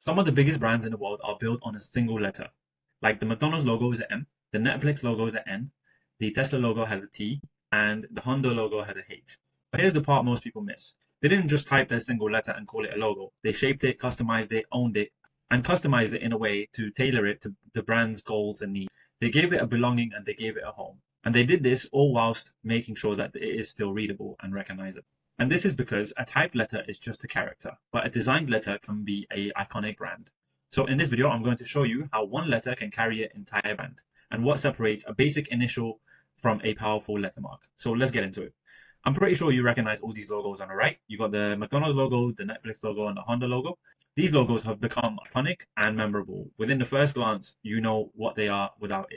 Some of the biggest brands in the world are built on a single letter. Like the McDonald's logo is an M, the Netflix logo is an N, the Tesla logo has a T, and the Honda logo has a H. But here's the part most people miss. They didn't just type their single letter and call it a logo. They shaped it, customized it, owned it, and customized it in a way to tailor it to the brand's goals and needs. They gave it a belonging and they gave it a home. And they did this all whilst making sure that it is still readable and recognizable. And this is because a typed letter is just a character, but a designed letter can be an iconic brand. So in this video, I'm going to show you how one letter can carry an entire brand and what separates a basic initial from a powerful lettermark. So let's get into it. I'm pretty sure you recognize all these logos on the right. You got the McDonald's logo, the Netflix logo, and the Honda logo. These logos have become iconic and memorable. Within the first glance, you know what they are without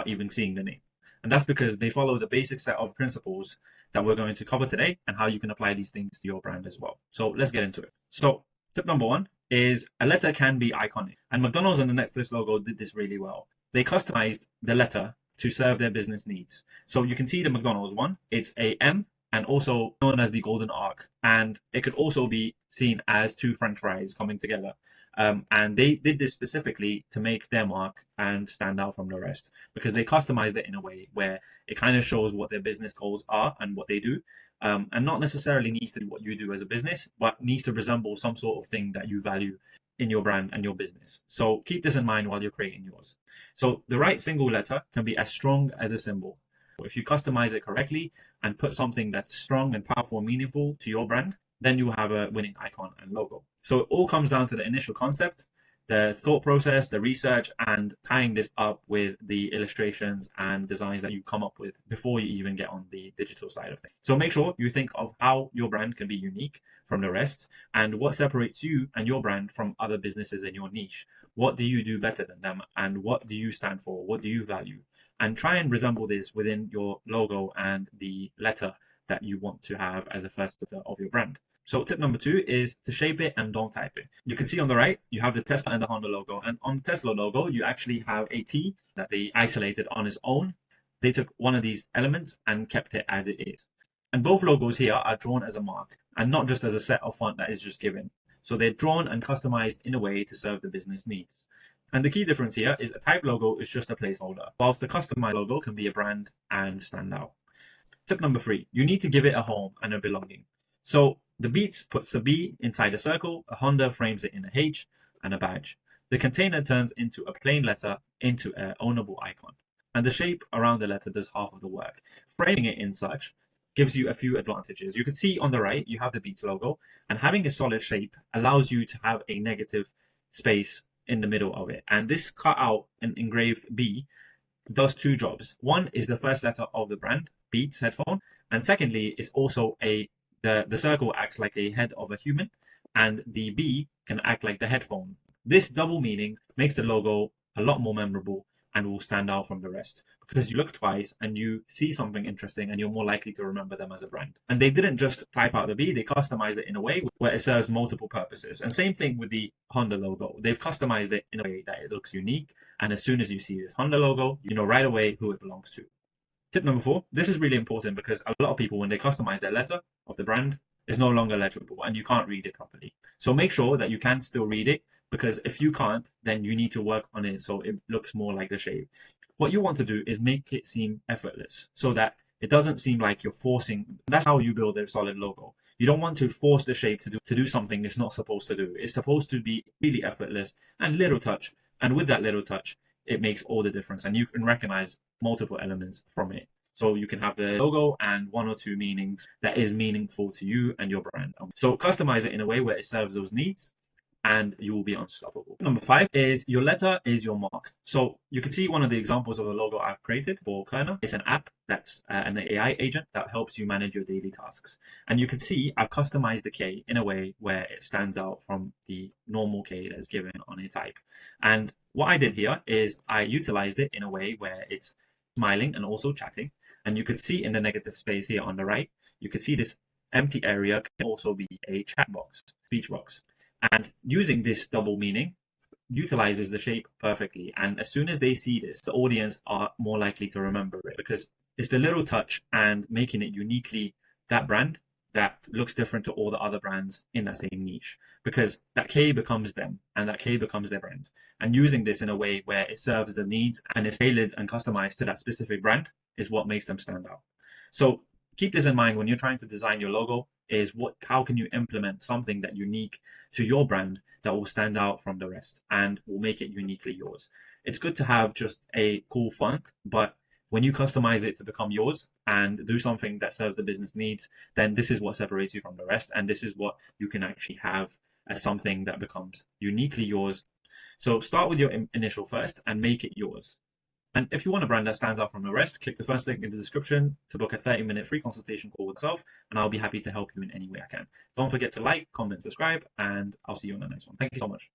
even seeing the name. And that's because they follow the basic set of principles that we're going to cover today and how you can apply these things to your brand as well. So let's get into it. So tip number one is a letter can be iconic. And McDonald's and the Netflix logo did this really well. They customized the letter to serve their business needs. So you can see the McDonald's one, it's a M and also known as the golden arc. And it could also be seen as two French fries coming together. And they did this specifically to make their mark and stand out from the rest because they customized it in a way where it kind of shows what their business goals are and what they do. And not necessarily needs to be what you do as a business, but needs to resemble some sort of thing that you value in your brand and your business. So keep this in mind while you're creating yours. So the right single letter can be as strong as a symbol. If you customize it correctly and put something that's strong and powerful and meaningful to your brand, then you have a winning icon and logo. So it all comes down to the initial concept, the thought process, the research, and tying this up with the illustrations and designs that you come up with before you even get on the digital side of things. So make sure you think of how your brand can be unique from the rest and what separates you and your brand from other businesses in your niche. What do you do better than them and what do you stand for? What do you value? And try and resemble this within your logo and the letter that you want to have as a first letter of your brand. So tip number two is to shape it and don't type it. You can see on the right, you have the Tesla and the Honda logo. And on the Tesla logo, you actually have a T that they isolated on its own. They took one of these elements and kept it as it is. And both logos here are drawn as a mark and not just as a set of font that is just given. So they're drawn and customized in a way to serve the business needs. And the key difference here is a type logo is just a placeholder, whilst the customized logo can be a brand and stand out. Tip number three, you need to give it a home and a belonging. So the Beats puts the B inside a circle, a Honda frames it in a H and a badge. The container turns into a plain letter into an ownable icon. And the shape around the letter does half of the work. Framing it in such gives you a few advantages. You can see on the right, you have the Beats logo, and having a solid shape allows you to have a negative space in the middle of it. And this cut out and engraved B does two jobs. One is the first letter of the brand, Beats headphone, and secondly, it's also the circle acts like a head of a human, and the B can act like the headphone. This double meaning makes the logo a lot more memorable and will stand out from the rest because you look twice and you see something interesting and you're more likely to remember them as a brand. And they didn't just type out the B, they customized it in a way where it serves multiple purposes. And same thing with the Honda logo. They've customized it in a way that it looks unique. And as soon as you see this Honda logo, you know right away who it belongs to. Tip number four, this is really important because a lot of people, when they customize their letter of the brand, it's no longer legible and you can't read it properly. So make sure that you can still read it because if you can't, then you need to work on it so it looks more like the shape. What you want to do is make it seem effortless so that it doesn't seem like you're forcing. That's how you build a solid logo. You don't want to force the shape to do something it's not supposed to do. It's supposed to be really effortless and little touch. And with that little touch, it makes all the difference and you can recognize multiple elements from it. So you can have the logo and one or two meanings that is meaningful to you and your brand. So customize it in a way where it serves those needs and you will be unstoppable. Number five is your letter is your mark. So you can see one of the examples of the logo I've created for Kerner. It's an app that's an AI agent that helps you manage your daily tasks. And you can see I've customized the K in a way where it stands out from the normal K that's given on a type. And what I did here is I utilized it in a way where it's smiling and also chatting. And you could see in the negative space here on the right, you can see this empty area can also be a chat box, speech box. And using this double meaning utilizes the shape perfectly. And as soon as they see this, the audience are more likely to remember it because it's the little touch and making it uniquely that brand that looks different to all the other brands in that same niche, because that K becomes them and that K becomes their brand. And using this in a way where it serves the needs and is tailored and customized to that specific brand is what makes them stand out. So keep this in mind when you're trying to design your logo, is how can you implement something that unique to your brand that will stand out from the rest and will make it uniquely yours. It's good to have just a cool font, but when you customize it to become yours and do something that serves the business needs, then this is what separates you from the rest. And this is what you can actually have as something that becomes uniquely yours. So start with your initial first and make it yours. And if you want a brand that stands out from the rest, click the first link in the description to book a 30-minute free consultation call with myself, and I'll be happy to help you in any way I can. Don't forget to like, comment, subscribe, and I'll see you on the next one. Thank you so much.